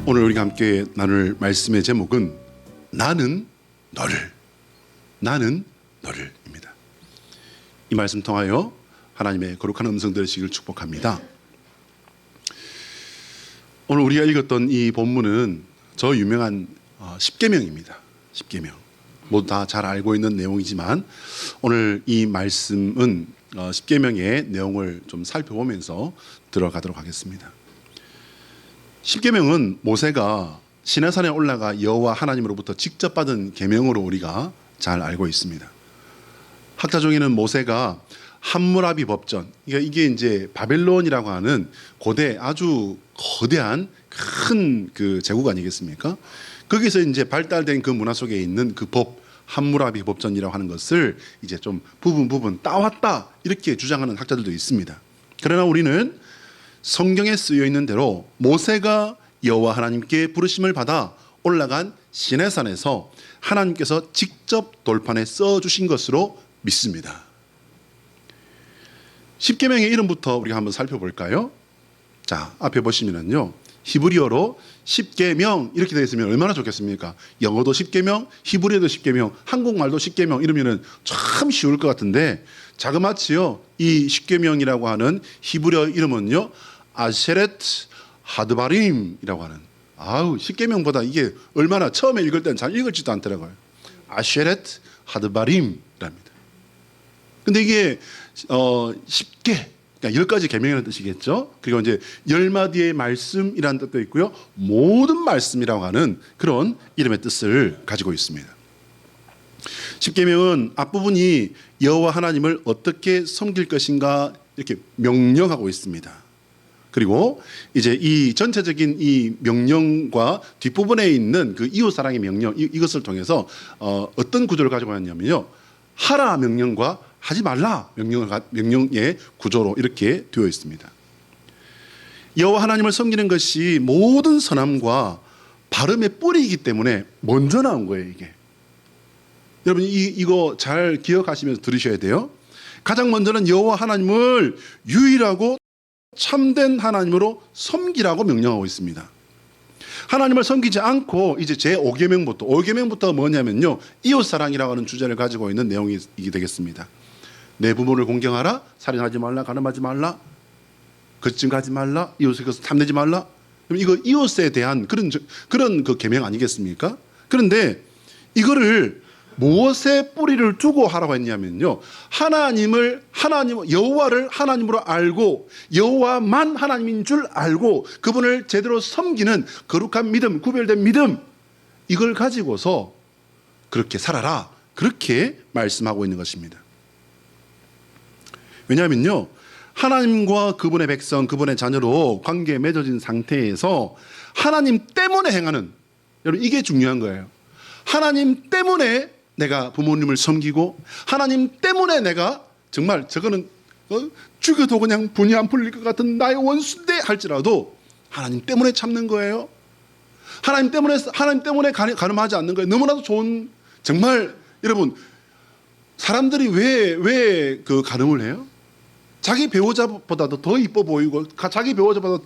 오늘 우리가 함께 나눌 말씀의 제목은 나는 너를입니다. 이 말씀 통하여 하나님의 거룩한 음성 들으시길 축복합니다. 오늘 우리가 읽었던 이 본문은 저 유명한 십계명입니다. 십계명. 모두 다 잘 알고 있는 내용이지만 오늘 이 말씀은 십계명의 내용을 좀 살펴보면서 들어가도록 하겠습니다. 십계명은 모세가 시내산에 올라가 여호와 하나님으로부터 직접 받은 계명으로 우리가 잘 알고 있습니다. 학자 중에는 모세가 함무라비 법전, 이게 이제 바벨론이라고 하는 고대 아주 거대한 큰 그 제국 아니겠습니까? 거기서 이제 발달된 그 문화 속에 있는 그 법, 함무라비 법전이라고 하는 것을 이제 좀 부분 따왔다 이렇게 주장하는 학자들도 있습니다. 그러나 우리는 성경에 쓰여 있는 대로 모세가 여호와 하나님께 부르심을 받아 올라간 시내산에서 하나님께서 직접 돌판에 써주신 것으로 믿습니다. 십계명의 이름부터 우리가 한번 살펴볼까요? 자, 앞에 보시면은요, 히브리어로 십계명 이렇게 되어 있으면 얼마나 좋겠습니까? 영어도 십계명, 히브리어도 십계명, 한국말도 십계명 이러면은 참 쉬울 것 같은데 자그마치요 이 십계명이라고 하는 히브리어 이름은요 아쉐렛 하드바림이라고 하는, 십계명보다 이게 얼마나 처음에 읽을 때는 잘 읽을지도 않더라고요. 아쉐렛 하드바림이랍니다. 근데 이게 10개, 그러니까 10가지 계명이라는 뜻이겠죠. 그리고 이제 10마디의 말씀이라는 뜻도 있고요. 모든 말씀이라고 하는 그런 이름의 뜻을 가지고 있습니다. 십계명은 앞부분이 여호와 하나님을 어떻게 섬길 것인가 이렇게 명령하고 있습니다. 그리고 이제 이 전체적인 이 명령과 뒷부분에 있는 그 이웃사랑의 명령, 이것을 통해서 어떤 구조를 가지고 있냐면요, 하라 명령과 하지 말라 명령의 구조로 이렇게 되어 있습니다. 여호와 하나님을 섬기는 것이 모든 선함과 바름의 뿌리이기 때문에 먼저 나온 거예요, 이게. 여러분 이거 잘 기억하시면서 들으셔야 돼요. 가장 먼저는 여호와 하나님을 유일하고 참된 하나님으로 섬기라고 명령하고 있습니다. 하나님을 섬기지 않고 이제 제5계명부터 뭐냐면요, 이웃사랑이라고 하는 주제를 가지고 있는 내용이 되겠습니다. 내 부모를 공경하라, 살인하지 말라, 간음하지 말라, 거짓증가하지 말라, 이웃의 것을 탐내지 말라. 이거 이웃에 대한 그런 그 계명 아니겠습니까? 그런데 이거를 무엇에 뿌리를 두고 하라고 했냐면요, 여호와를 하나님으로 알고 여호와만 하나님인 줄 알고 그분을 제대로 섬기는 거룩한 믿음, 구별된 믿음, 이걸 가지고서 그렇게 살아라, 그렇게 말씀하고 있는 것입니다. 왜냐하면요, 하나님과 그분의 백성, 그분의 자녀로 관계에 맺어진 상태에서 하나님 때문에 행하는, 여러분 이게 중요한 거예요. 하나님 때문에 내가 부모님을 섬기고, 하나님 때문에 내가 정말 저거는 죽여도 그냥 분이 안 풀릴 것 같은 나의 원수인데 할지라도 하나님 때문에 참는 거예요. 하나님 때문에 가늠하지 않는 거예요. 너무나도 좋은, 정말 여러분, 사람들이 왜 그 가늠을 해요? 자기 배우자보다도 더 이뻐 보이고 자기 배우자보다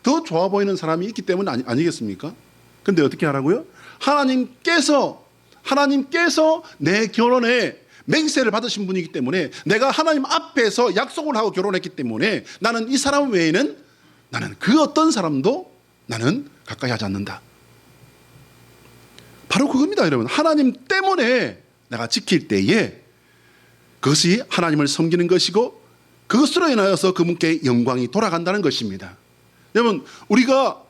더 좋아 보이는 사람이 있기 때문 아니겠습니까? 근데 어떻게 하라고요? 하나님께서 내 결혼에 맹세를 받으신 분이기 때문에, 내가 하나님 앞에서 약속을 하고 결혼했기 때문에 나는 이 사람 외에는, 나는 그 어떤 사람도 나는 가까이 하지 않는다. 바로 그겁니다, 여러분. 하나님 때문에 내가 지킬 때에 그것이 하나님을 섬기는 것이고 그것으로 인하여서 그분께 영광이 돌아간다는 것입니다. 여러분, 우리가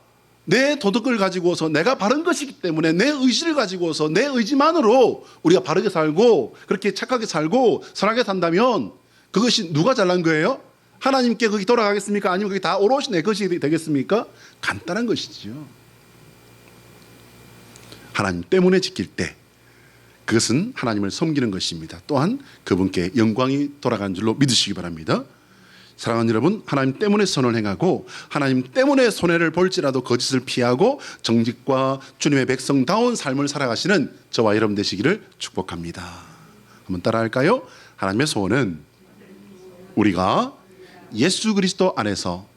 내 도덕을 가지고서 내가 바른 것이기 때문에 내 의지를 가지고서 내 의지만으로 우리가 바르게 살고 그렇게 착하게 살고 선하게 산다면 그것이 누가 잘난 거예요? 하나님께 그게 돌아가겠습니까? 아니면 그게 다 오롯이 내 것이 되겠습니까? 간단한 것이지요. 하나님 때문에 지킬 때 그것은 하나님을 섬기는 것입니다. 또한 그분께 영광이 돌아가는 줄로 믿으시기 바랍니다. 사랑하는 여러분, 하나님 때문에 선을 행하고 하나님 때문에 손해를 볼지라도 거짓을 피하고 정직과 주님의 백성다운 삶을 살아가시는 저와 여러분 되시기를 축복합니다. 한번 따라할까요? 하나님의 소원은 우리가 예수 그리스도 안에서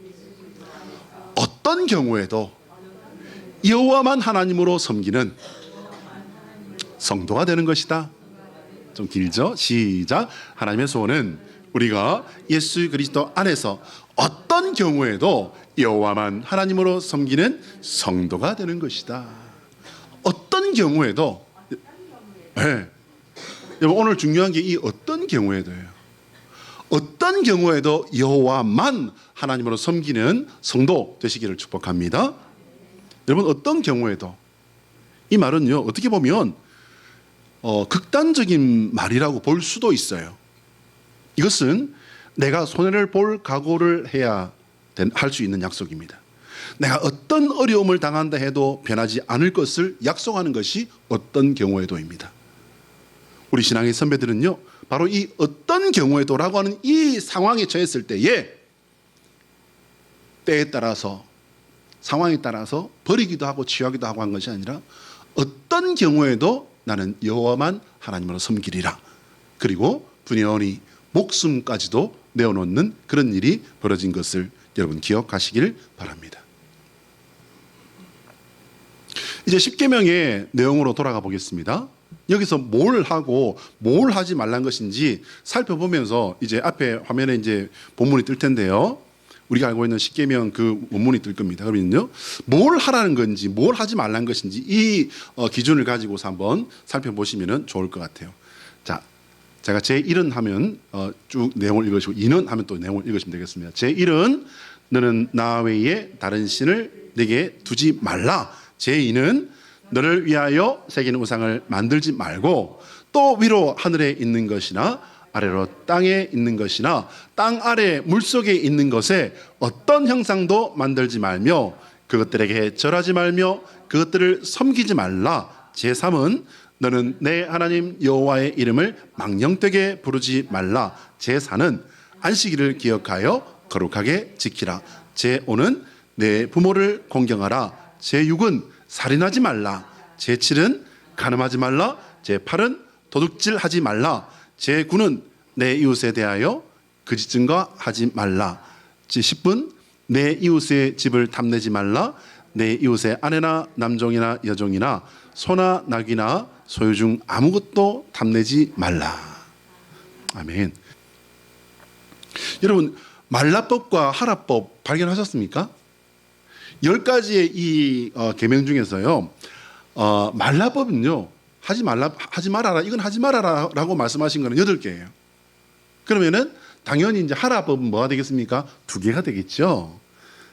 어떤 경우에도 여호와만 하나님으로 섬기는 성도가 되는 것이다. 좀 길죠? 시작. 하나님의 소원은 우리가 예수 그리스도 안에서 어떤 경우에도 여호와만 하나님으로 섬기는 성도가 되는 것이다. 어떤 경우에도. 네. 여러분, 오늘 중요한 게 이 어떤 경우에도예요. 어떤 경우에도 여호와만 하나님으로 섬기는 성도 되시기를 축복합니다. 여러분, 어떤 경우에도, 이 말은요, 어떻게 보면 극단적인 말이라고 볼 수도 있어요. 이것은 내가 손해를 볼 각오를 해야 할 수 있는 약속입니다. 내가 어떤 어려움을 당한다 해도 변하지 않을 것을 약속하는 것이 어떤 경우에도입니다. 우리 신앙의 선배들은요, 바로 이 어떤 경우에도라고 하는 이 상황에 처했을 때에 때에 따라서, 상황에 따라서 버리기도 하고 취하기도 하고 한 것이 아니라 어떤 경우에도 나는 여호와만 하나님으로 섬기리라. 그리고 분연히 목숨까지도 내어놓는 그런 일이 벌어진 것을 여러분 기억하시길 바랍니다. 이제 십계명의 내용으로 돌아가 보겠습니다. 여기서 뭘 하고 뭘 하지 말란 것인지 살펴보면서 이제 앞에 화면에 이제 본문이 뜰 텐데요. 우리가 알고 있는 십계명 그 원문이 뜰 겁니다. 그러면요, 뭘 하라는 건지 뭘 하지 말란 것인지 이 기준을 가지고서 한번 살펴보시면 좋을 것 같아요. 자, 제가 제1은 하면 쭉 내용을 읽으시고 2는 하면 또 내용을 읽으시면 되겠습니다. 제1은 너는 나 외에 다른 신을 내게 두지 말라. 제2는 너를 위하여 새긴 우상을 만들지 말고 또 위로 하늘에 있는 것이나 아래로 땅에 있는 것이나 땅 아래 물속에 있는 것에 어떤 형상도 만들지 말며 그것들에게 절하지 말며 그것들을 섬기지 말라. 제3은 너는 내 하나님 여호와의 이름을 망령되게 부르지 말라. 제4는 안식일을 기억하여 거룩하게 지키라. 제5는 내 부모를 공경하라. 제6은 살인하지 말라. 제7은 간음하지 말라. 제8은 도둑질하지 말라. 제9는 내 이웃에 대하여 거짓 증거하지 말라. 제10은 내 이웃의 집을 탐내지 말라. 내 이웃의 아내나 남종이나 여종이나 소나 낙이나 소유 중 아무것도 탐내지 말라. 아멘. 여러분, 말라법과 하라법 발견하셨습니까? 10가지의 이 계명 중에서요, 말라법은요, 하지 말아라, 이건 하지 말아라라고 말씀하신 거는 8개예요. 그러면은 당연히 이제 하라법은 뭐가 되겠습니까? 2개가 되겠죠.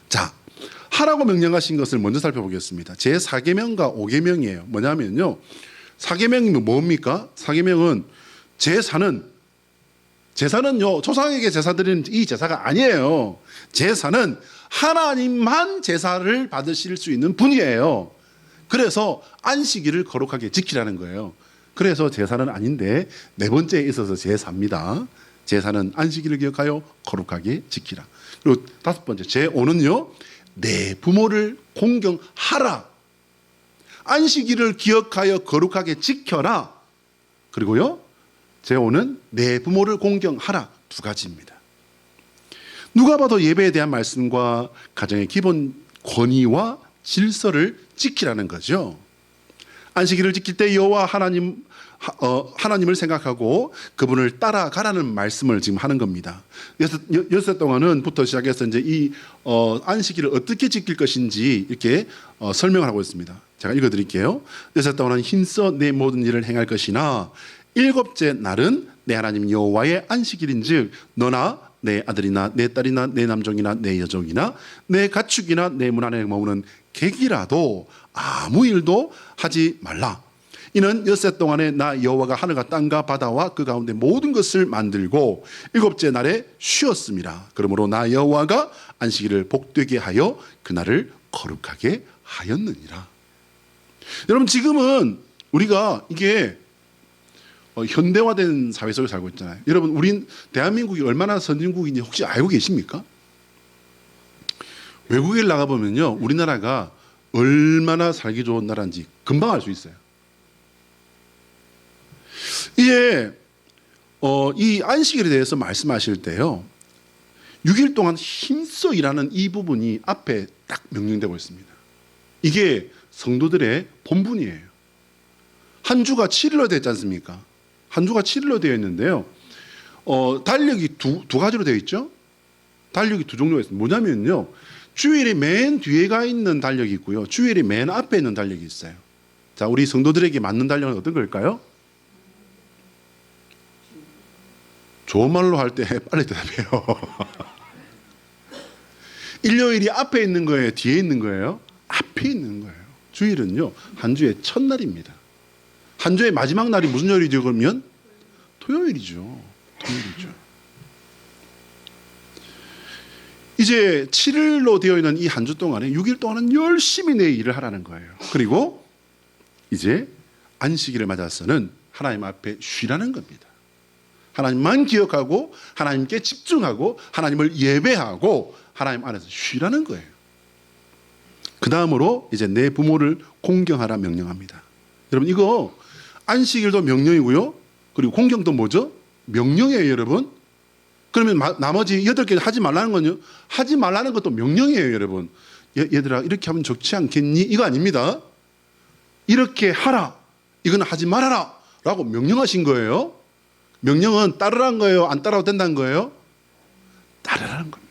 자, 하라고 명령하신 것을 먼저 살펴보겠습니다. 제 4계명과 5계명이에요. 뭐냐면요, 4계명이면 뭡니까? 4계명은 제사는요, 조상에게 제사 드리는 이 제사가 아니에요. 제사는 하나님만 제사를 받으실 수 있는 분이에요. 그래서 안식일을 거룩하게 지키라는 거예요. 그래서 제사는 아닌데 4번째에 있어서 제사입니다. 제사는 안식일을 기억하여 거룩하게 지키라. 그리고 5번째 제5는요, 내 부모를 공경하라. 안식일을 기억하여 거룩하게 지켜라. 그리고요, 제5는 내 부모를 공경하라. 2가지입니다. 누가 봐도 예배에 대한 말씀과 가정의 기본 권위와 질서를 지키라는 거죠. 안식일을 지킬 때 여호와 하나님을 생각하고 그분을 따라가라는 말씀을 지금 하는 겁니다. 그래서 엿새 동안은부터 시작해서 이제 이 안식일을 어떻게 지킬 것인지 이렇게 설명을 하고 있습니다. 제가 읽어드릴게요. 엿새 동안은 힘써 내 모든 일을 행할 것이나 7째 날은 내 하나님 여호와의 안식일인즉 너나 내 아들이나 내 딸이나 내 남종이나 내 여종이나 내 가축이나 내 문 안에 머무는 객이라도 아무 일도 하지 말라. 이는 엿새 동안에 나 여호와가 하늘과 땅과 바다와 그 가운데 모든 것을 만들고 7째 날에 쉬었습니다. 그러므로 나 여호와가 안식일을 복되게 하여 그날을 거룩하게 하였느니라. 여러분, 지금은 우리가 이게 현대화된 사회 속에 살고 있잖아요. 여러분, 우린 대한민국이 얼마나 선진국인지 혹시 알고 계십니까? 외국에 나가보면요, 우리나라가 얼마나 살기 좋은 나라인지 금방 알 수 있어요. 이게 이 안식일에 대해서 말씀하실 때요, 6일 동안 힘써 일하는 이 부분이 앞에 딱 명령되고 있습니다. 이게 성도들의 본분이에요. 한 주가 7일로 되어 있지 않습니까? 한 주가 7일로 되어 있는데요. 달력이 두 가지로 되어 있죠. 달력이 두 종류가 있습니다. 뭐냐면요. 주일이 맨 뒤에 가 있는 달력이 있고요. 주일이 맨 앞에 있는 달력이 있어요. 자, 우리 성도들에게 맞는 달력은 어떤 걸까요? 좋은 말로 할 때 빨리 대답해요. 일요일이 앞에 있는 거예요? 뒤에 있는 거예요? 앞에 있는 거예요. 주일은요, 한 주의 첫날입니다. 한 주의 마지막 날이 무슨 요일이죠, 그러면? 토요일이죠. 토요일이죠. 이제 7일로 되어 있는 이 한 주 동안에 6일 동안은 열심히 내 일을 하라는 거예요. 그리고 이제 안식일을 맞아서는 하나님 앞에 쉬라는 겁니다. 하나님만 기억하고 하나님께 집중하고 하나님을 예배하고 하나님 안에서 쉬라는 거예요. 그 다음으로 이제 내 부모를 공경하라 명령합니다. 여러분, 이거 안식일도 명령이고요. 그리고 공경도 뭐죠? 명령이에요, 여러분. 그러면 나머지 8개 하지 말라는 건요? 하지 말라는 것도 명령이에요, 여러분. 얘들아, 이렇게 하면 좋지 않겠니? 이거 아닙니다. 이렇게 하라. 이거는 하지 말아라. 라고 명령하신 거예요. 명령은 따르라는 거예요? 안 따라도 된다는 거예요? 따르라는 겁니다.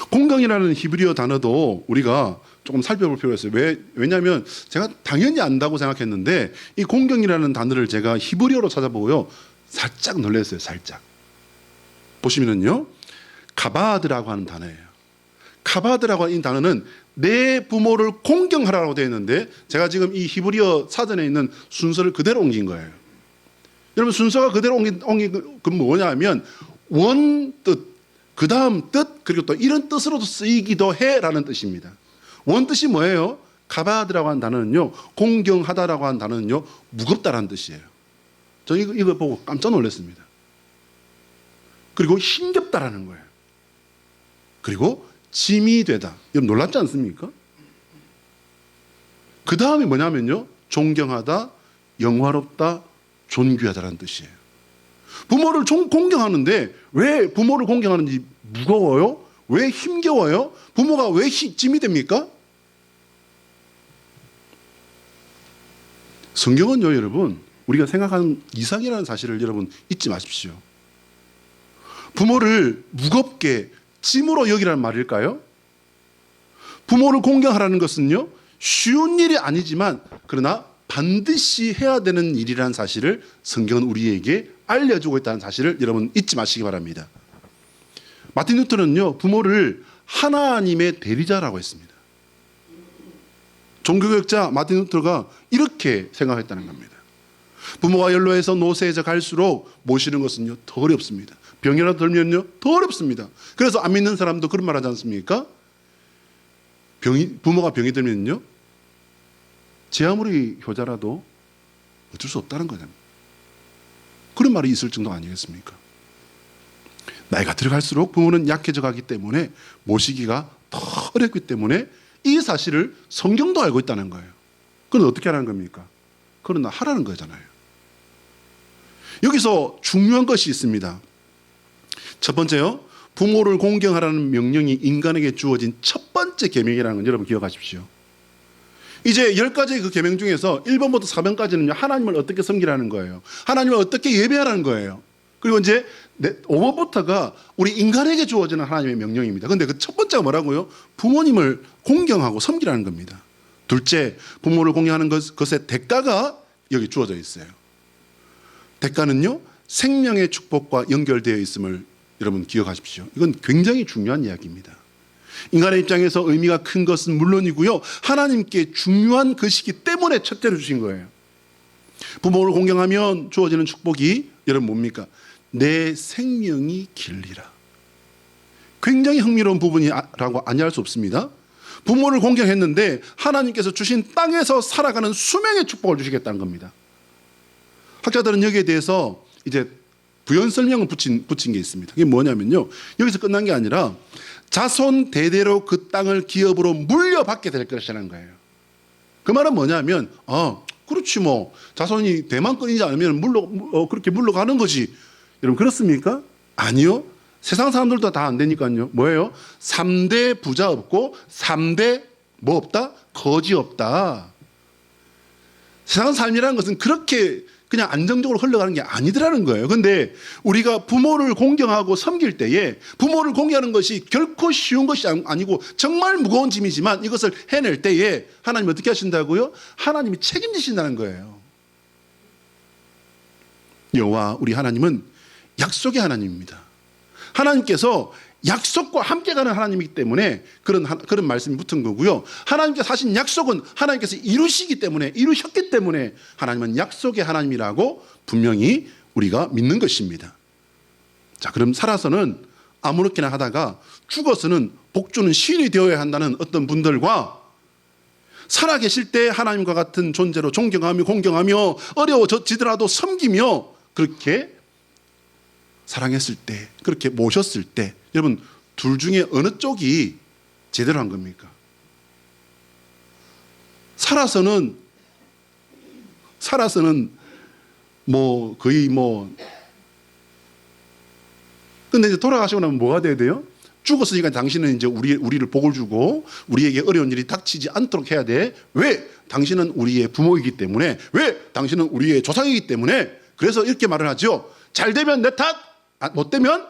공경이라는 히브리어 단어도 우리가 조금 살펴볼 필요가 있어요. 왜냐하면 제가 당연히 안다고 생각했는데 이 공경이라는 단어를 제가 히브리어로 찾아보고요. 살짝 놀랐어요. 살짝. 보시면은요. 카바드라고 하는 단어예요. 카바드라고 하는 이 단어는 내 부모를 공경하라고 되어 있는데 제가 지금 이 히브리어 사전에 있는 순서를 그대로 옮긴 거예요. 여러분, 순서가 그대로 옮긴 건 뭐냐면 원뜻, 그 다음 뜻, 그리고 또 이런 뜻으로도 쓰이기도 해라는 뜻입니다. 원뜻이 뭐예요? 카바드라고 하는 단어는요, 공경하다라고 하는 단어는요, 무겁다라는 뜻이에요. 저 이거 보고 깜짝 놀랐습니다. 그리고 힘겹다라는 거예요. 그리고 짐이 되다. 여러분, 놀랍지 않습니까? 그 다음이 뭐냐면요, 존경하다, 영화롭다, 존귀하다라는 뜻이에요. 부모를 공경하는데 왜 부모를 공경하는지 무거워요? 왜 힘겨워요? 부모가 왜 짐이 됩니까? 성경은요, 여러분, 우리가 생각하는 이상이라는 사실을 여러분 잊지 마십시오. 부모를 무겁게 짐으로 여기라는 말일까요? 부모를 공경하라는 것은요, 쉬운 일이 아니지만 그러나 반드시 해야 되는 일이라는 사실을 성경은 우리에게 알려주고 있다는 사실을 여러분 잊지 마시기 바랍니다. 마틴 루터는요, 부모를 하나님의 대리자라고 했습니다. 종교개혁자 마틴 루터가 이렇게 생각했다는 겁니다. 부모가 연로해서 노쇠해져 갈수록 모시는 것은요, 더 어렵습니다. 병이라도 들면요, 더 어렵습니다. 그래서 안 믿는 사람도 그런 말 하지 않습니까? 부모가 병이 들면요, 제 아무리 효자라도 어쩔 수 없다는 거잖아요. 그런 말이 있을 정도 아니겠습니까? 나이가 들어갈수록 부모는 약해져 가기 때문에 모시기가 더 어렵기 때문에 이 사실을 성경도 알고 있다는 거예요. 그건 어떻게 하라는 겁니까? 그러나 하라는 거잖아요. 여기서 중요한 것이 있습니다. 첫 번째요, 부모를 공경하라는 명령이 인간에게 주어진 첫 번째 계명이라는 건 여러분 기억하십시오. 이제 10가지의 그 계명 중에서 1번부터 4번까지는 하나님을 어떻게 섬기라는 거예요. 하나님을 어떻게 예배하라는 거예요. 그리고 이제 5번부터가 우리 인간에게 주어지는 하나님의 명령입니다. 그런데 그 첫 번째가 뭐라고요? 부모님을 공경하고 섬기라는 겁니다. 둘째, 부모를 공경하는 것의 대가가 여기 주어져 있어요. 대가는요, 생명의 축복과 연결되어 있음을 여러분 기억하십시오. 이건 굉장히 중요한 이야기입니다. 인간의 입장에서 의미가 큰 것은 물론이고요, 하나님께 중요한 것이기 때문에 첫째로 주신 거예요. 부모를 공경하면 주어지는 축복이 여러분 뭡니까? 내 생명이 길리라. 굉장히 흥미로운 부분이라고 아니할 수 없습니다. 부모를 공경했는데 하나님께서 주신 땅에서 살아가는 수명의 축복을 주시겠다는 겁니다. 학자들은 여기에 대해서 이제 부연 설명을 붙인 게 있습니다. 그게 뭐냐면요, 여기서 끝난 게 아니라 자손 대대로 그 땅을 기업으로 물려받게 될 것이라는 거예요. 그 말은 뭐냐면, 그렇지 뭐 자손이 대만 끊이지 않으면 그렇게 물러가는 거지. 여러분 그렇습니까? 아니요. 세상 사람들도 다 안 되니까요. 뭐예요? 3대 부자 없고 3대 뭐 없다? 거지 없다. 세상 삶이라는 것은 그렇게 그냥 안정적으로 흘러가는 게 아니더라는 거예요. 그런데 우리가 부모를 공경하고 섬길 때에 부모를 공경하는 것이 결코 쉬운 것이 아니고 정말 무거운 짐이지만 이것을 해낼 때에 하나님이 어떻게 하신다고요? 하나님이 책임지신다는 거예요. 여호와 우리 하나님은 약속의 하나님입니다. 하나님께서 약속과 함께 가는 하나님이기 때문에 그런 말씀이 붙은 거고요. 하나님께서 하신 약속은 하나님께서 이루셨기 때문에 하나님은 약속의 하나님이라고 분명히 우리가 믿는 것입니다. 자, 그럼 살아서는 아무렇게나 하다가 죽어서는 복주는 시인이 되어야 한다는 어떤 분들과 살아계실 때 하나님과 같은 존재로 존경하며 공경하며 어려워지더라도 섬기며 그렇게 사랑했을 때, 그렇게 모셨을 때, 여러분 둘 중에 어느 쪽이 제대로 한 겁니까? 살아서는 뭐 거의 뭐 근데 이제 돌아가시고 나면 뭐가 돼야 돼요? 죽었으니까 당신은 이제 우리를 복을 주고 우리에게 어려운 일이 닥치지 않도록 해야 돼. 왜? 당신은 우리의 부모이기 때문에. 왜? 당신은 우리의 조상이기 때문에. 그래서 이렇게 말을 하죠. 잘 되면 내 탓, 못 되면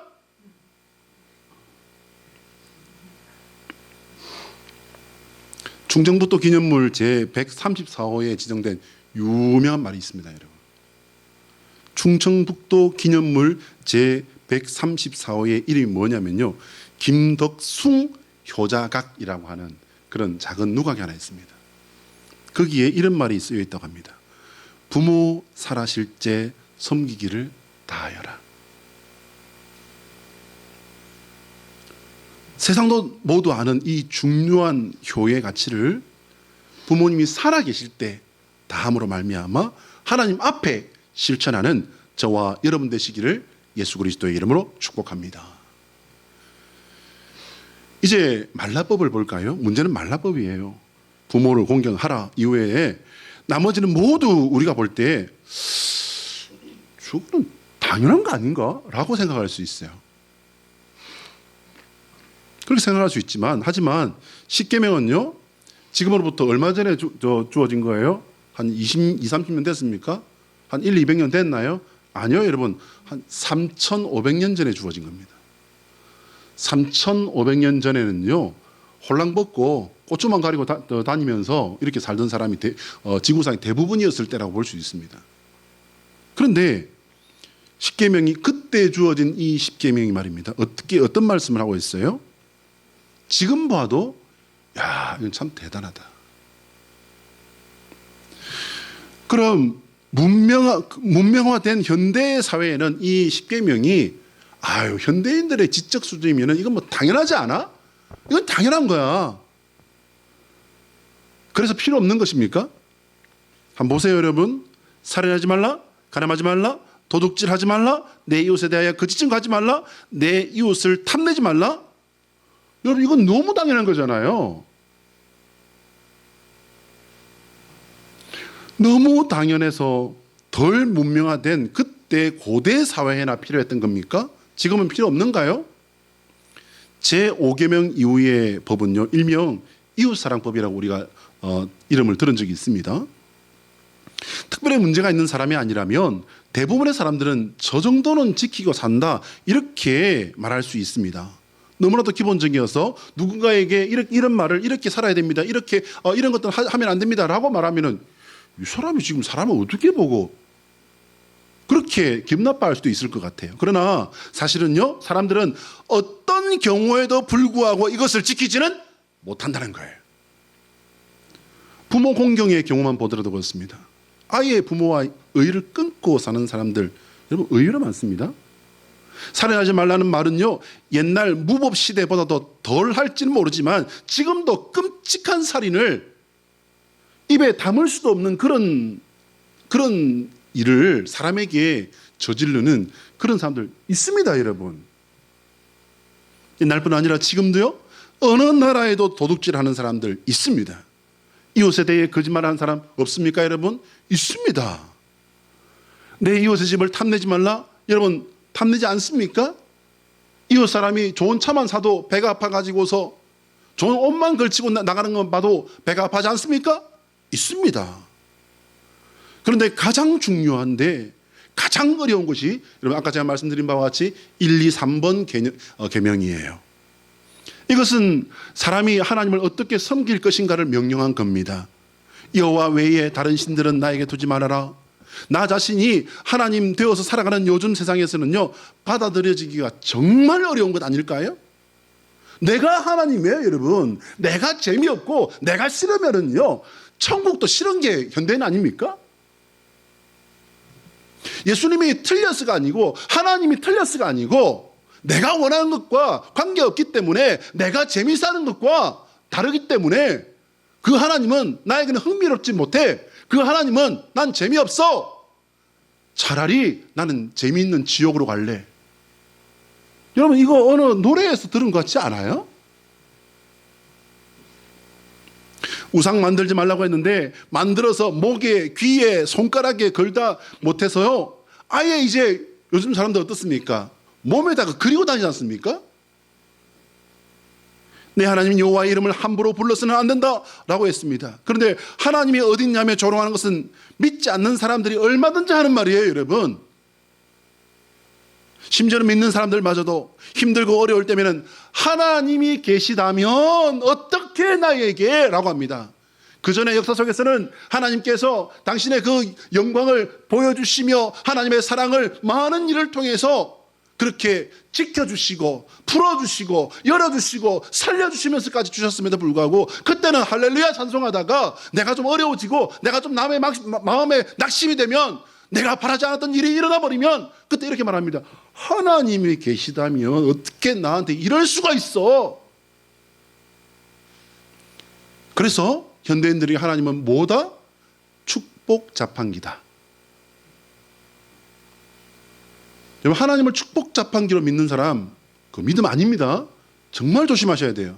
충청북도 기념물 제134호에 지정된 유명한 말이 있습니다, 여러분. 충청북도 기념물 제134호의 이름이 뭐냐면요, 김덕숭 효자각이라고 하는 그런 작은 누각이 하나 있습니다. 거기에 이런 말이 쓰여 있다고 합니다. 부모 살아실 때 섬기기를 다하여라. 세상도 모두 아는 이 중요한 효의 가치를 부모님이 살아계실 때 다함으로 말미암아 하나님 앞에 실천하는 저와 여러분 되시기를 예수 그리스도의 이름으로 축복합니다. 이제 말라법을 볼까요? 문제는 말라법이에요. 부모를 공경하라 이외에 나머지는 모두 우리가 볼 때 저거는 당연한 거 아닌가? 라고 생각할 수 있어요. 그렇게 생각할 수 있지만, 하지만 십계명은요, 지금으로부터 얼마 전에 주어진 거예요? 한 30년 됐습니까? 한 200년 됐나요? 아니요, 여러분. 한 3,500년 전에 주어진 겁니다. 3,500년 전에는요, 홀랑 벗고 고추만 가리고 다니면서 이렇게 살던 사람이 지구상의 대부분이었을 때라고 볼 수 있습니다. 그런데 십계명이 그때 주어진 이 십계명이 말입니다. 어떤 말씀을 하고 있어요? 지금 봐도 이건 참 대단하다. 그럼 문명화된 현대 사회에는 이 십계명이 현대인들의 지적 수준이면 이건 뭐 당연하지 않아? 이건 당연한 거야. 그래서 필요 없는 것입니까? 한번 보세요, 여러분. 살인하지 말라, 가늠하지 말라, 도둑질하지 말라, 내 이웃에 대하여 거짓 증거하지 말라, 내 이웃을 탐내지 말라. 여러분, 이건 너무 당연한 거잖아요. 너무 당연해서 덜 문명화된 그때 고대 사회에나 필요했던 겁니까? 지금은 필요 없는가요? 제5계명 이후의 법은요, 일명 이웃사랑법이라고 우리가 이름을 들은 적이 있습니다. 특별히 문제가 있는 사람이 아니라면 대부분의 사람들은 저 정도는 지키고 산다, 이렇게 말할 수 있습니다. 너무나도 기본적이어서 누군가에게 이런 말을 이렇게 살아야 됩니다, 이렇게 이런 것들 하면 안 됩니다 라고 말하면은 이 사람이 지금 사람을 어떻게 보고 그렇게 기분 나빠할 수도 있을 것 같아요. 그러나 사실은요, 사람들은 어떤 경우에도 불구하고 이것을 지키지는 못한다는 거예요. 부모 공경의 경우만 보더라도 그렇습니다. 아예 부모와 의를 끊고 사는 사람들, 여러분 의외로 많습니다. 살인하지 말라는 말은요, 옛날 무법 시대보다도 덜 할지는 모르지만 지금도 끔찍한 살인을 입에 담을 수도 없는 그런 일을 사람에게 저지르는 그런 사람들 있습니다, 여러분. 옛날뿐 아니라 지금도요, 어느 나라에도 도둑질하는 사람들 있습니다. 이웃에 대해 거짓말하는 사람 없습니까, 여러분? 있습니다. 내 이웃의 집을 탐내지 말라. 여러분, 탐내지 않습니까? 이웃 사람이 좋은 차만 사도 배가 아파가지고서 좋은 옷만 걸치고 나가는 것 봐도 배가 아파하지 않습니까? 있습니다. 그런데 가장 중요한데 가장 어려운 것이 여러분 아까 제가 말씀드린 바와 같이 1, 2, 3번 계명이에요. 이것은 사람이 하나님을 어떻게 섬길 것인가를 명령한 겁니다. 여호와 외에 다른 신들은 나에게 두지 말아라. 나 자신이 하나님 되어서 살아가는 요즘 세상에서는요, 받아들여지기가 정말 어려운 것 아닐까요? 내가 하나님이에요, 여러분. 내가 재미없고 내가 싫으면은요, 천국도 싫은 게 현대인 아닙니까? 예수님이 틀렸어가 아니고 하나님이 틀렸어가 아니고 내가 원하는 것과 관계없기 때문에 내가 재미있는 것과 다르기 때문에 그 하나님은 나에게는 흥미롭지 못해. 그 하나님은 난 재미없어. 차라리 나는 재미있는 지옥으로 갈래. 여러분 이거 어느 노래에서 들은 것 같지 않아요? 우상 만들지 말라고 했는데 만들어서 목에 귀에 손가락에 걸다 못해서요, 아예 이제 요즘 사람들 어떻습니까? 몸에다가 그리고 다니지 않습니까? 내 하나님 여호와의 이름을 함부로 불러서는 안 된다라고 했습니다. 그런데 하나님이 어디 있냐며 조롱하는 것은 믿지 않는 사람들이 얼마든지 하는 말이에요, 여러분. 심지어는 믿는 사람들마저도 힘들고 어려울 때면은 하나님이 계시다면 어떻게 나에게? 라고 합니다. 그 전에 역사 속에서는 하나님께서 당신의 그 영광을 보여주시며 하나님의 사랑을 많은 일을 통해서 그렇게 지켜주시고 풀어주시고 열어주시고 살려주시면서까지 주셨음에도 불구하고 그때는 할렐루야 찬송하다가 내가 좀 어려워지고 내가 좀 남의 마음에 낙심이 되면 내가 바라지 않았던 일이 일어나 버리면 그때 이렇게 말합니다. 하나님이 계시다면 어떻게 나한테 이럴 수가 있어? 그래서 현대인들이 하나님은 뭐다? 축복 자판기다. 여러분 하나님을 축복 자판기로 믿는 사람 그 믿음 아닙니다. 정말 조심하셔야 돼요.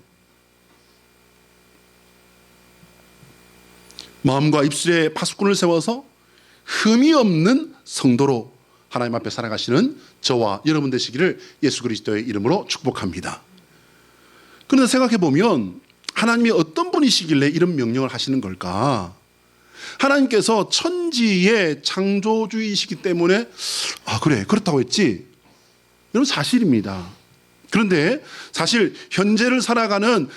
마음과 입술에 파수꾼을 세워서 흠이 없는 성도로 하나님 앞에 살아가시는 저와 여러분 되시기를 예수 그리스도의 이름으로 축복합니다. 그런데 생각해 보면 하나님이 어떤 분이시길래 이런 명령을 하시는 걸까? 하나님께서 천지의 창조주이시기 때문에 그래 그렇다고 했지. 여러분 사실입니다. 그런데 사실 현재를 살아가는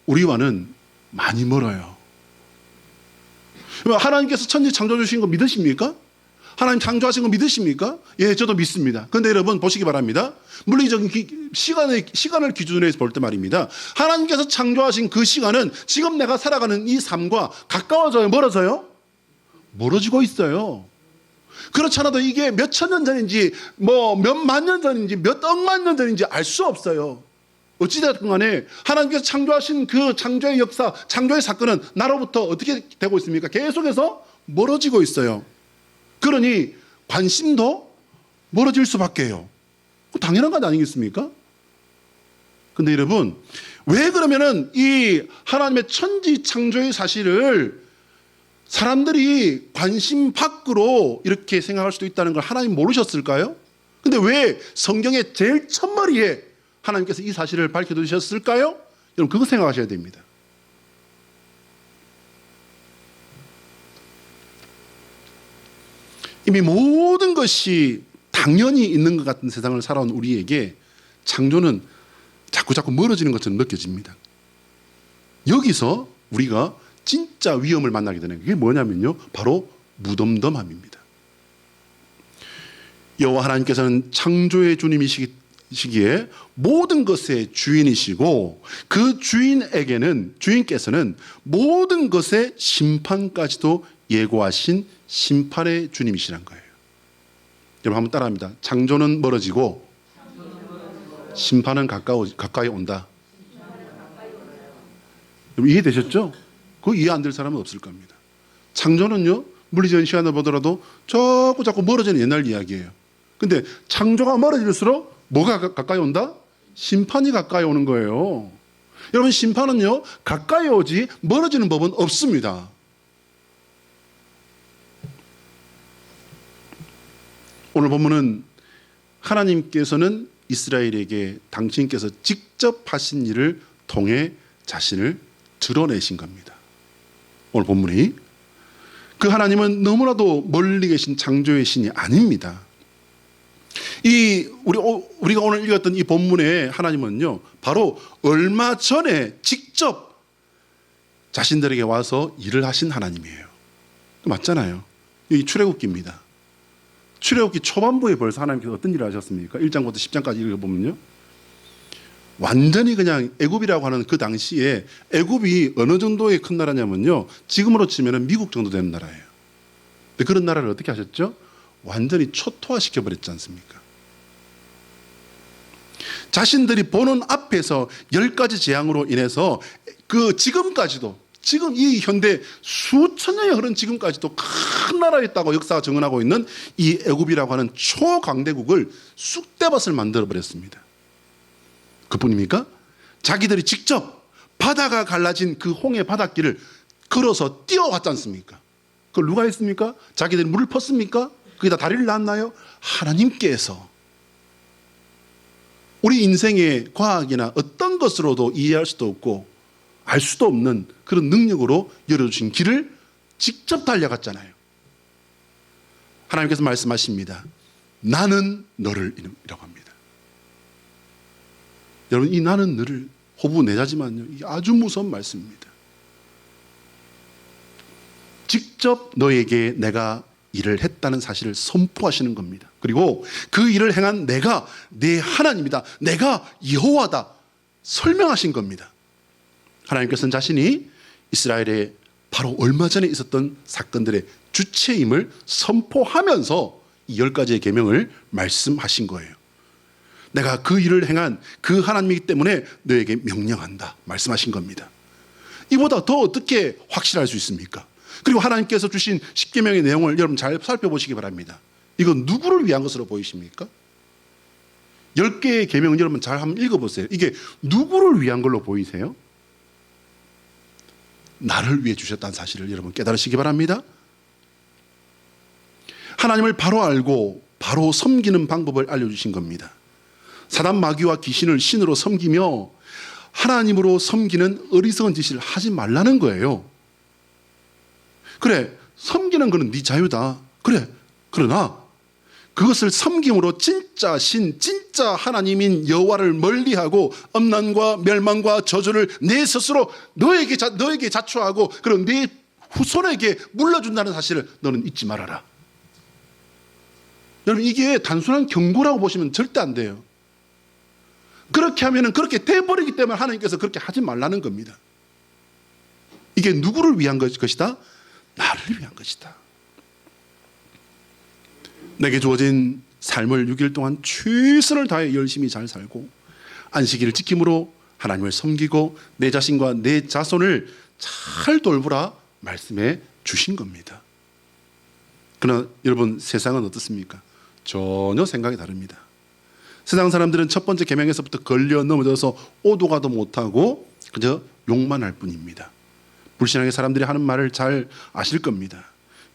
우리와는 많이 멀어요. 하나님께서 천지 창조주신 거 믿으십니까? 하나님 창조하신 거 믿으십니까? 예, 저도 믿습니다. 그런데 여러분 보시기 바랍니다. 물리적인 시간을 기준으로 해서 볼 때 말입니다. 하나님께서 창조하신 그 시간은 지금 내가 살아가는 이 삶과 가까워져요? 멀어져요? 멀어지고 있어요. 그렇지 않아도 이게 몇 천 년 전인지 뭐 몇 만 년 전인지 몇 억만 년 전인지 알 수 없어요. 어찌됐든 간에 하나님께서 창조하신 그 창조의 역사, 창조의 사건은 나로부터 어떻게 되고 있습니까? 계속해서 멀어지고 있어요. 그러니 관심도 멀어질 수밖에 해요. 당연한 것 아니겠습니까? 근데 여러분 왜 그러면은 이 하나님의 천지 창조의 사실을 사람들이 관심 밖으로 이렇게 생각할 수도 있다는 걸 하나님 모르셨을까요? 근데 왜 성경의 제일 첫머리에 하나님께서 이 사실을 밝혀두셨을까요? 여러분 그거 생각하셔야 됩니다. 이미 모든 것이 당연히 있는 것 같은 세상을 살아온 우리에게 창조는 자꾸 멀어지는 것처럼 느껴집니다. 여기서 우리가 진짜 위험을 만나게 되는 게 뭐냐면요, 바로 무덤덤함입니다. 여호와 하나님께서는 창조의 주님이시기에 모든 것의 주인이시고 그 주인께서는 모든 것의 심판까지도 예고하신 심판의 주님이시란 거예요. 여러분 한번 따라합니다. 창조는 멀어지고 심판은 가까이 온다. 여러분 이해되셨죠? 그거 이해 안 될 사람은 없을 겁니다. 창조는요, 물리적인 시간을 보더라도 자꾸 멀어지는 옛날 이야기예요. 근데 창조가 멀어질수록 뭐가 가까이 온다? 심판이 가까이 오는 거예요. 여러분 심판은요, 가까이 오지 멀어지는 법은 없습니다. 오늘 본문은 하나님께서는 이스라엘에게 당신께서 직접 하신 일을 통해 자신을 드러내신 겁니다. 오늘 본문이 그 하나님은 너무나도 멀리 계신 창조의 신이 아닙니다. 우리가 오늘 읽었던 이 본문의 하나님은요, 바로 얼마 전에 직접 자신들에게 와서 일을 하신 하나님이에요. 맞잖아요. 이 출애굽기입니다. 출애굽기 초반부에 벌써 하나님께서 어떤 일을 하셨습니까? 1장부터 10장까지 읽어보면요, 완전히 그냥 애굽이라고 하는 그 당시에 애굽이 어느 정도의 큰 나라냐면요, 지금으로 치면 미국 정도 되는 나라예요. 근데 그런 나라를 어떻게 하셨죠? 완전히 초토화시켜 버렸지 않습니까? 자신들이 보는 앞에서 10가지 재앙으로 인해서 그 지금까지도, 지금 이 현대 수천 년이 흐른 지금까지도 큰 나라였다고 역사가 증언하고 있는 이 애굽이라고 하는 초강대국을 쑥대밭을 만들어 버렸습니다. 그뿐입니까? 자기들이 직접 바다가 갈라진 그 홍해 바닷길을 걸어서 뛰어왔지 않습니까? 그걸 누가 했습니까? 자기들이 물을 펐습니까? 거기다 다리를 놨나요? 하나님께서 우리 인생의 과학이나 어떤 것으로도 이해할 수도 없고 알 수도 없는 그런 능력으로 열어주신 길을 직접 달려갔잖아요. 하나님께서 말씀하십니다. 나는 너를 이라고 합니다. 여러분, 이 나는 너를 호부 내자지만요, 이게 아주 무서운 말씀입니다. 직접 너에게 내가 일을 했다는 사실을 선포하시는 겁니다. 그리고 그 일을 행한 내가 내 하나님이다, 내가 여호와다 설명하신 겁니다. 하나님께서는 자신이 이스라엘에 바로 얼마 전에 있었던 사건들의 주체임을 선포하면서 이 10가지의 계명을 말씀하신 거예요. 내가 그 일을 행한 그 하나님이기 때문에 너에게 명령한다 말씀하신 겁니다. 이보다 더 어떻게 확실할 수 있습니까? 그리고 하나님께서 주신 10계명의 내용을 여러분 잘 살펴보시기 바랍니다. 이건 누구를 위한 것으로 보이십니까? 10개의 계명을 여러분 잘 한번 읽어보세요. 이게 누구를 위한 걸로 보이세요? 나를 위해 주셨다는 사실을 여러분 깨달으시기 바랍니다. 하나님을 바로 알고 바로 섬기는 방법을 알려주신 겁니다. 사단 마귀와 귀신을 신으로 섬기며 하나님으로 섬기는 어리석은 짓을 하지 말라는 거예요. 그래, 섬기는 거는 네 자유다. 그래, 그러나 그것을 섬김으로 진짜 신, 진짜 하나님인 여호와를 멀리하고 엄난과 멸망과 저주를 내 스스로 너에게 자초하고 그럼 네 후손에게 물려준다는 사실을 너는 잊지 말아라. 여러분, 이게 단순한 경고라고 보시면 절대 안 돼요. 그렇게 하면은 그렇게 돼버리기 때문에 하나님께서 그렇게 하지 말라는 겁니다. 이게 누구를 위한 것이다? 나를 위한 것이다. 내게 주어진 삶을 6일 동안 최선을 다해 열심히 잘 살고 안식일을 지킴으로 하나님을 섬기고 내 자신과 내 자손을 잘 돌보라 말씀해 주신 겁니다. 그러나 여러분, 세상은 어떻습니까? 전혀 생각이 다릅니다. 세상 사람들은 첫 번째 계명에서부터 걸려 넘어져서 오도 가도 못하고 그저 욕만 할 뿐입니다. 불신앙의 사람들이 하는 말을 잘 아실 겁니다.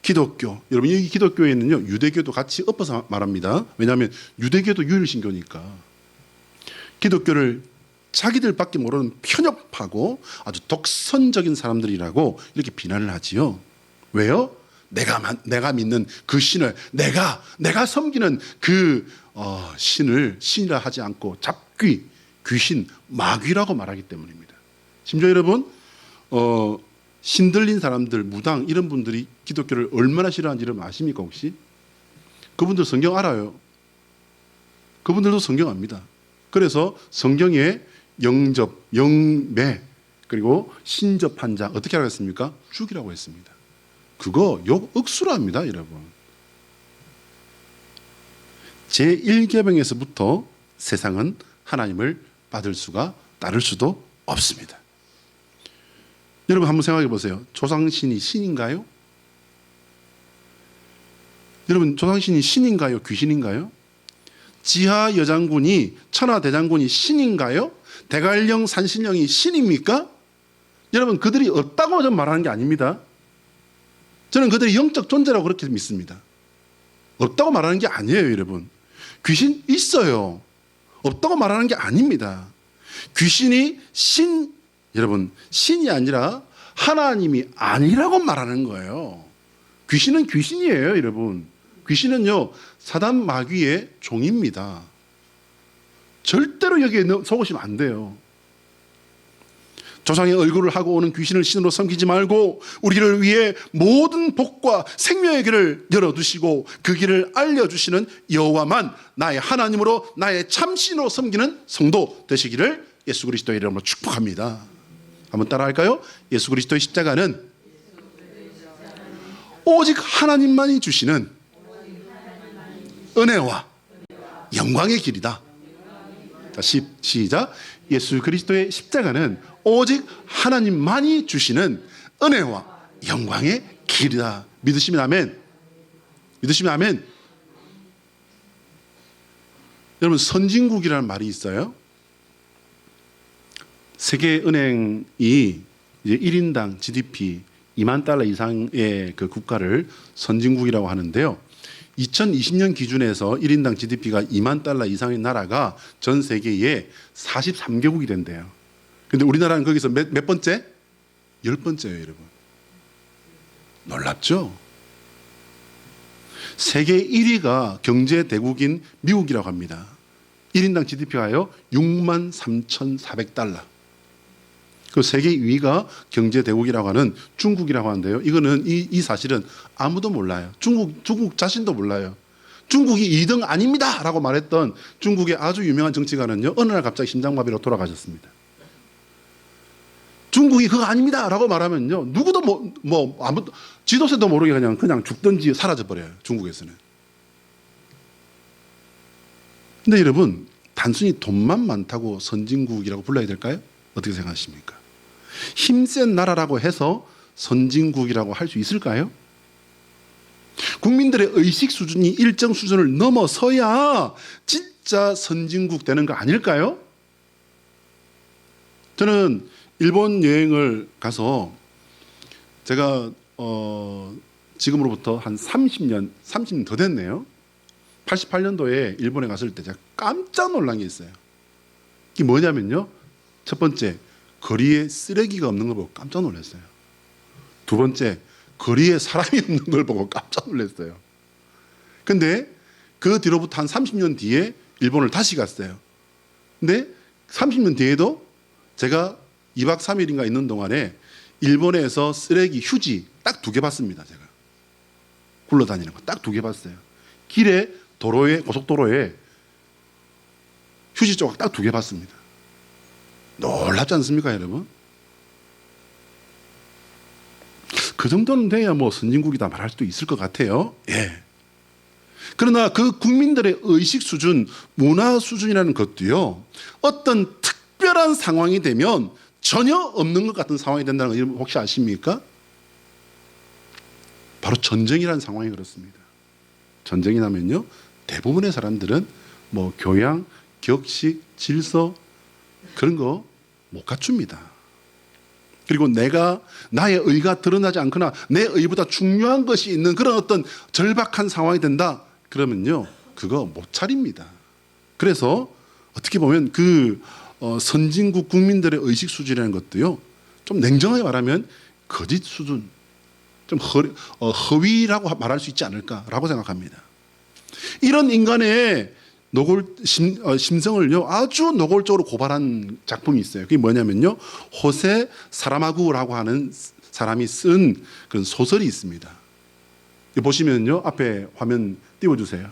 기독교, 여러분, 이 기독교에는요 유대교도 같이 엎어서 말합니다. 왜냐하면 유대교도 유일신교니까. 기독교를 자기들밖에 모르는 편협하고 아주 독선적인 사람들이라고 이렇게 비난을 하지요. 왜요? 내가 믿는 그 신을, 내가 섬기는 그 신을 신이라 하지 않고 잡귀, 귀신, 마귀라고 말하기 때문입니다. 심지어 여러분, 신들린 사람들, 무당 이런 분들이 기독교를 얼마나 싫어하는지 여러분 아십니까 혹시? 그분들 성경 알아요. 그분들도 성경 압니다. 그래서 성경에 영접, 영매 그리고 신접한 자 어떻게 하겠습니까? 죽이라고 했습니다. 그거 욕 억수로 합니다, 여러분. 제1계명에서부터 세상은 하나님을 받을 수가 따를 수도 없습니다. 여러분 한번 생각해 보세요. 조상신이 신인가요? 여러분, 조상신이 신인가요? 귀신인가요? 지하 여장군이, 천하 대장군이 신인가요? 대관령 산신령이 신입니까? 여러분, 그들이 없다고 저는 말하는 게 아닙니다. 저는 그들이 영적 존재라고 그렇게 믿습니다. 없다고 말하는 게 아니에요, 여러분. 귀신 있어요. 없다고 말하는 게 아닙니다. 귀신이 여러분, 신이 아니라 하나님이 아니라고 말하는 거예요. 귀신은 귀신이에요, 여러분. 귀신은요, 사단 마귀의 종입니다. 절대로 여기에 속으시면 안 돼요. 조상의 얼굴을 하고 오는 귀신을 신으로 섬기지 말고 우리를 위해 모든 복과 생명의 길을 열어두시고 그 길을 알려주시는 여호와만 나의 하나님으로 나의 참신으로 섬기는 성도 되시기를 예수 그리스도의 이름으로 축복합니다. 한번 따라할까요? 예수 그리스도의 십자가는 오직 하나님만이 주시는 은혜와 영광의 길이다. 자, 시작. 예수 그리스도의 십자가는 오직 하나님만이 주시는 은혜와 영광의 길이다. 믿으시면 아멘. 믿으시면 아멘. 여러분, 선진국이라는 말이 있어요. 세계은행이 이제 1인당 GDP 2만 달러 이상의 그 국가를 선진국이라고 하는데요. 2020년 기준에서 1인당 GDP가 2만 달러 이상의 나라가 전 세계에 43개국이 된대요. 근데 우리나라는 거기서 몇 번째? 10번째예요, 여러분. 놀랍죠? 세계 1위가 경제 대국인 미국이라고 합니다. 1인당 GDP가요 63,400달러. 그 세계 2위가 경제 대국이라고 하는 중국이라고 하는데요. 이거는 이 사실은 아무도 몰라요. 중국 자신도 몰라요. 중국이 2등 아닙니다 라고 말했던 중국의 아주 유명한 정치가는요, 어느 날 갑자기 심장마비로 돌아가셨습니다. 중국이 그거 아닙니다 라고 말하면요, 누구도 아무도 지도세도 모르게 그냥 죽든지 사라져버려요, 중국에서는. 근데 여러분, 단순히 돈만 많다고 선진국이라고 불러야 될까요? 어떻게 생각하십니까? 힘센 나라라고 해서 선진국이라고 할 수 있을까요? 국민들의 의식 수준이 일정 수준을 넘어서야 진짜 선진국 되는 거 아닐까요? 저는 일본 여행을 가서 제가 지금으로부터 한 30년 더 됐네요. 88년도에 일본에 갔을 때 제가 깜짝 놀란 게 있어요. 이게 뭐냐면요, 첫 번째, 거리에 쓰레기가 없는 걸 보고 깜짝 놀랐어요. 두 번째, 거리에 사람이 없는 걸 보고 깜짝 놀랐어요. 근데 그 뒤로부터 한 30년 뒤에 일본을 다시 갔어요. 근데 30년 뒤에도 제가 2박 3일인가 있는 동안에 일본에서 쓰레기, 휴지 딱 2개 봤습니다. 제가 굴러다니는 거 딱 2개 봤어요. 길에, 도로에, 고속도로에 휴지 조각 딱 2개 봤습니다. 놀랍지 않습니까, 여러분? 그 정도는 돼야 뭐 선진국이다 말할 수도 있을 것 같아요. 예. 그러나 그 국민들의 의식 수준, 문화 수준이라는 것도요, 어떤 특별한 상황이 되면 전혀 없는 것 같은 상황이 된다는 거 혹시 아십니까? 바로 전쟁이라는 상황이 그렇습니다. 전쟁이 나면요, 대부분의 사람들은 뭐 교양, 격식, 질서 그런 거 못 갖춥니다. 그리고 나의 의가 드러나지 않거나 내 의보다 중요한 것이 있는 그런 어떤 절박한 상황이 된다 그러면요, 그거 못 차립니다. 그래서 어떻게 보면 선진국 국민들의 의식 수준이라는 것도요, 좀 냉정하게 말하면 거짓 수준, 좀 허위라고 말할 수 있지 않을까라고 생각합니다. 이런 인간의 심성을요, 아주 노골적으로 고발한 작품이 있어요. 그게 뭐냐면요, 호세 사라마구라고 하는 사람이 쓴 그런 소설이 있습니다. 보시면요, 앞에 화면 띄워주세요.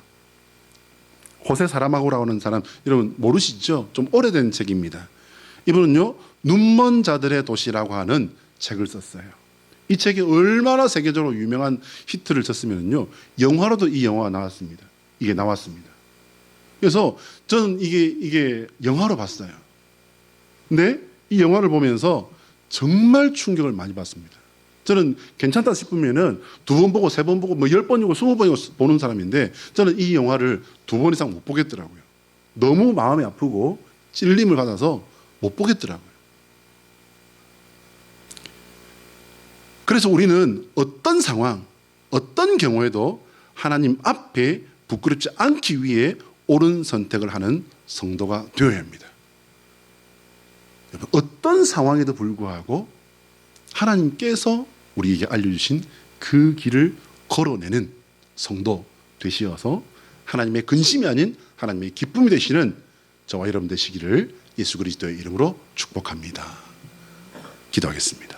호세 사라마구라고 하는 사람, 여러분 모르시죠? 좀 오래된 책입니다. 이분은요, 눈먼 자들의 도시라고 하는 책을 썼어요. 이 책이 얼마나 세계적으로 유명한 히트를 쳤으면요, 영화로도 이 영화가 나왔습니다. 이게 나왔습니다. 그래서 저는 이게 영화로 봤어요. 근데 이 영화를 보면서 정말 충격을 많이 받습니다. 저는 괜찮다 싶으면은 2번 보고 3번 보고 뭐 10번이고 20번이고 보는 사람인데, 저는 이 영화를 2번 이상 못 보겠더라고요. 너무 마음이 아프고 찔림을 받아서 못 보겠더라고요. 그래서 우리는 어떤 상황, 어떤 경우에도 하나님 앞에 부끄럽지 않기 위해 옳은 선택을 하는 성도가 되어야 합니다. 어떤 상황에도 불구하고 하나님께서 우리에게 알려주신 그 길을 걸어내는 성도 되시어서 하나님의 근심이 아닌 하나님의 기쁨이 되시는 저와 여러분 되시기를 예수 그리스도의 이름으로 축복합니다. 기도하겠습니다.